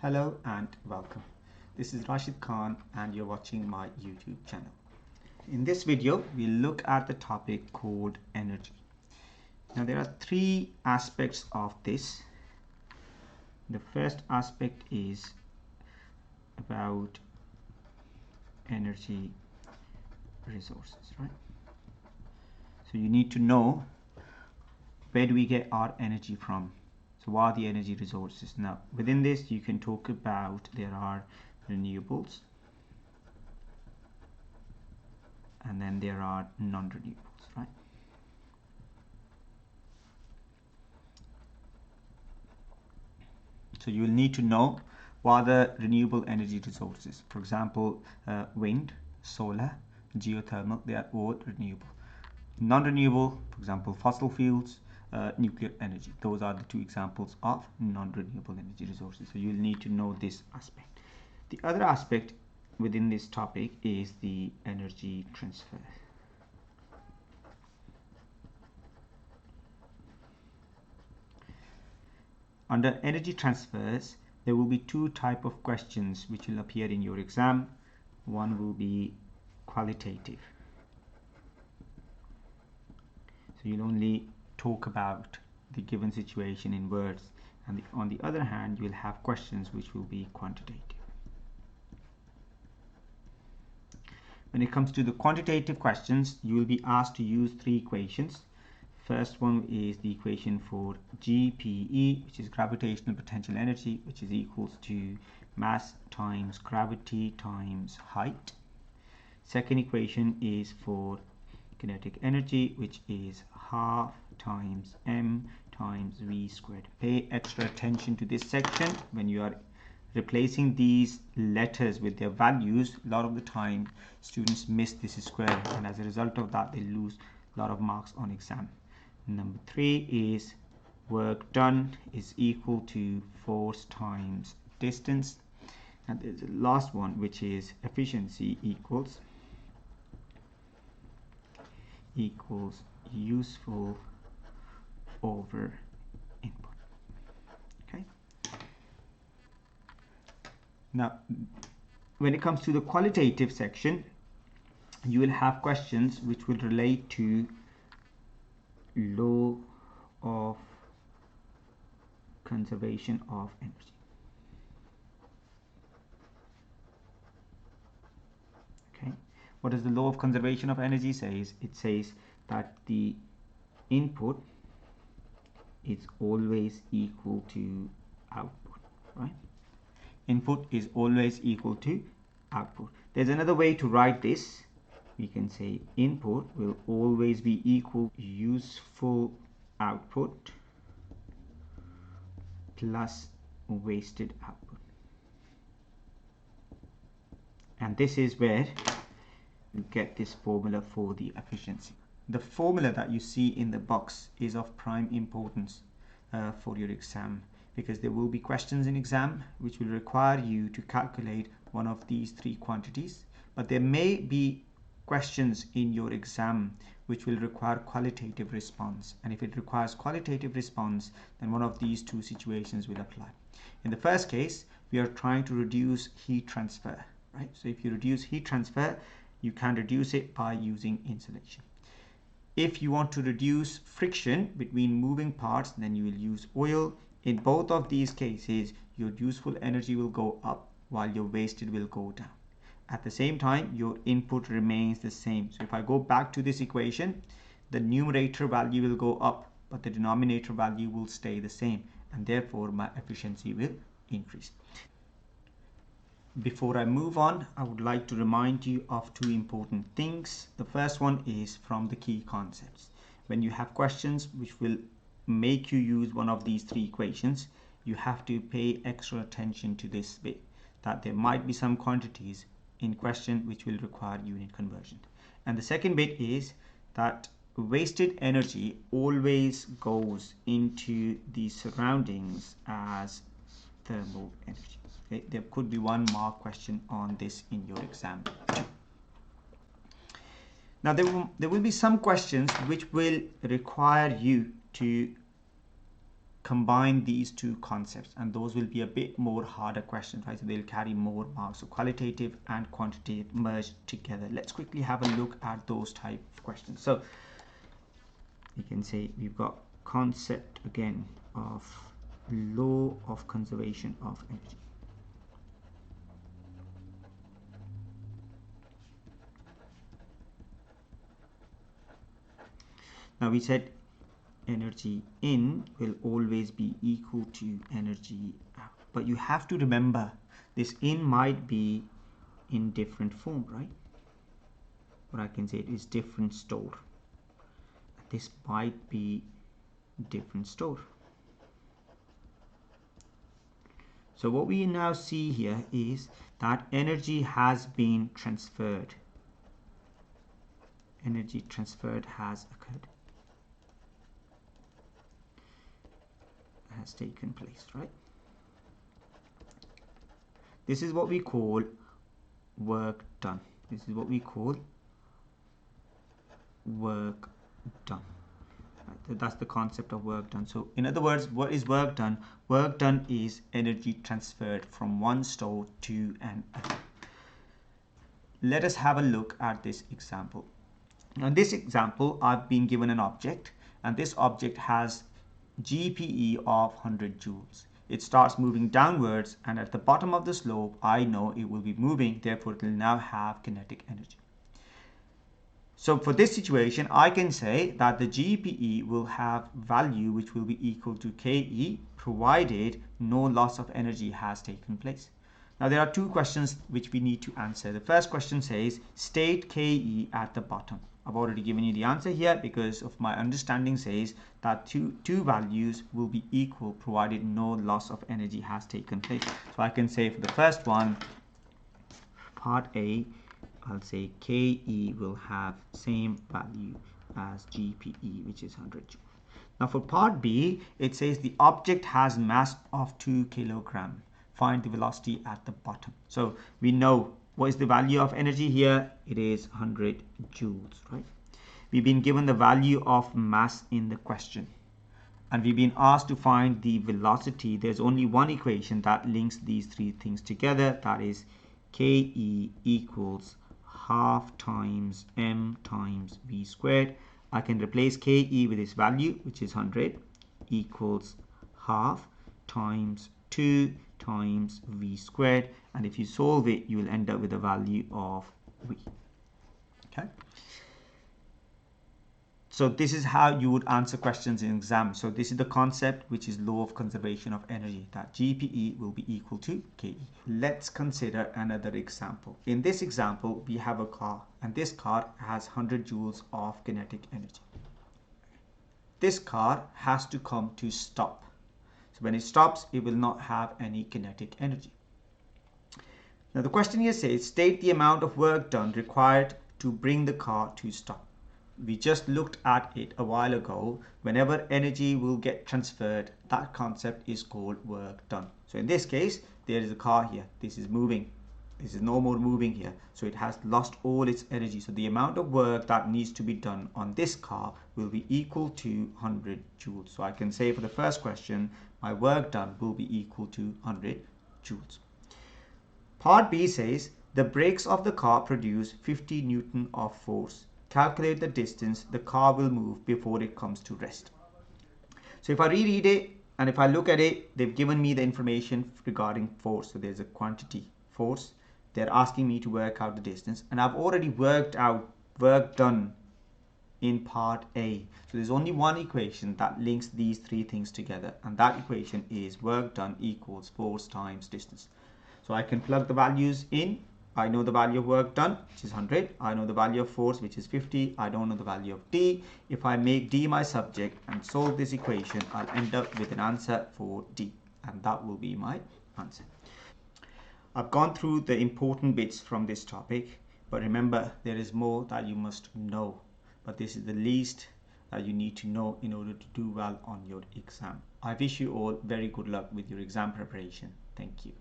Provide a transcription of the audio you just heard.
Hello and welcome. This is Rashid Khan and you're watching my YouTube channel. In this video, we'll look at the topic called energy. Now there are three aspects of this. The first aspect is about energy resources, right? So you need to know where do we get our energy from. So what are the energy resources? Now within this you can talk about there are renewables and then there are non-renewables, right? So you will need to know what are the renewable energy resources. For example, wind, solar, geothermal, they are all renewable. Non-renewable, for example, fossil fuels, nuclear energy. Those are the two examples of non-renewable energy resources. So you'll need to know this aspect. The other aspect within this topic is the energy transfer. Under energy transfers, there will be two types of questions which will appear in your exam. One will be qualitative. So you'll only talk about the given situation in words, and on the other hand you will have questions which will be quantitative. When it comes to the quantitative questions, you will be asked to use three equations. First one is the equation for GPE, which is gravitational potential energy, which is equals to mass times gravity times height. Second equation is for kinetic energy, which is half times m times v squared. Pay extra attention to this section. When you are replacing these letters with their values, a lot of the time students miss this square, and as a result of that they lose a lot of marks on exam. Number 3 is work done is equal to force times distance, and there's the last one which is efficiency equals useful over input. Okay. Now when it comes to the qualitative section, you will have questions which will relate to law of conservation of energy. Okay, what does the law of conservation of energy says? It says that the input is always equal to output, right? Input is always equal to output. There's another way to write this. We can say input will always be equal to useful output plus wasted output. And this is where you get this formula for the efficiency. The formula that you see in the box is of prime importance for your exam, because there will be questions in exam which will require you to calculate one of these three quantities, but there may be questions in your exam which will require qualitative response, and if it requires qualitative response, then one of these two situations will apply. In the first case, we are trying to reduce heat transfer, right? So if you reduce heat transfer, you can reduce it by using insulation. If you want to reduce friction between moving parts, then you will use oil. In both of these cases, your useful energy will go up while your wasted will go down. At the same time, your input remains the same. So if I go back to this equation, the numerator value will go up, but the denominator value will stay the same, and therefore my efficiency will increase. Before I move on, I would like to remind you of two important things. The first one is from the key concepts. When you have questions which will make you use one of these three equations, you have to pay extra attention to this bit, that there might be some quantities in question which will require unit conversion. And the second bit is that wasted energy always goes into the surroundings as thermal energy. Okay? There could be 1 mark question on this in your exam too. Now there will be some questions which will require you to combine these two concepts, and those will be a bit more harder questions, right? So they'll carry more marks. So qualitative and quantitative merged together. Let's quickly have a look at those type of questions. So you can say we've got concept again of law of conservation of energy. Now we said energy in will always be equal to energy out, but you have to remember this in might be in different form, right? Or I can say it is different store. This might be different store. So what we now see here is that energy has been transferred. Energy transferred has occurred. Has taken place, right? This is what we call work done. This is what we call work done. Right? That's the concept of work done. So in other words, what is work done? Work done is energy transferred from one store to another. Let us have a look at this example. Now in this example, I've been given an object, and this object has GPE of 100 joules. It starts moving downwards, and at the bottom of the slope I know it will be moving, therefore it will now have kinetic energy. So for this situation I can say that the GPE will have value which will be equal to KE provided no loss of energy has taken place. Now there are two questions which we need to answer. The first question says state KE at the bottom. I've already given you the answer here because of my understanding says that two values will be equal provided no loss of energy has taken place. So I can say for the first one, part A, I'll say KE will have same value as GPE, which is 100 joules. Now for part B, it says the object has mass of 2 kilograms. Find the velocity at the bottom. So we know what is the value of energy here? It is 100 joules, right? We've been given the value of mass in the question, and we've been asked to find the velocity. There's only one equation that links these three things together. That is KE equals half times m times v squared. I can replace KE with this value, which is 100, equals half times 2 times v squared, and if you solve it you will end up with a value of v. Okay, so this is how you would answer questions in exam. So this is the concept, which is law of conservation of energy, that GPE will be equal to KE. Let's consider another example. In this example we have a car, and this car has 100 joules of kinetic energy. This car has to come to stop. When it stops, it will not have any kinetic energy. Now the question here says state the amount of work done required to bring the car to stop. We just looked at it a while ago. Whenever energy will get transferred, that concept is called work done. So in this case, there is a car here. This is moving. This is no more moving here. So it has lost all its energy. So the amount of work that needs to be done on this car will be equal to 100 joules. So I can say for the first question, my work done will be equal to 100 joules. Part B says the brakes of the car produce 50 Newton of force. Calculate the distance the car will move before it comes to rest. So if I reread it and if I look at it, they've given me the information regarding force. So there's a quantity force. They're asking me to work out the distance, and I've already worked out work done in part A. So there's only one equation that links these three things together, and that equation is work done equals force times distance. So I can plug the values in. I know the value of work done, which is 100. I know the value of force, which is 50. I don't know the value of D. If I make D my subject and solve this equation, I'll end up with an answer for D, and that will be my answer. I've gone through the important bits from this topic, but remember there is more that you must know, but this is the least that you need to know in order to do well on your exam. I wish you all very good luck with your exam preparation. Thank you.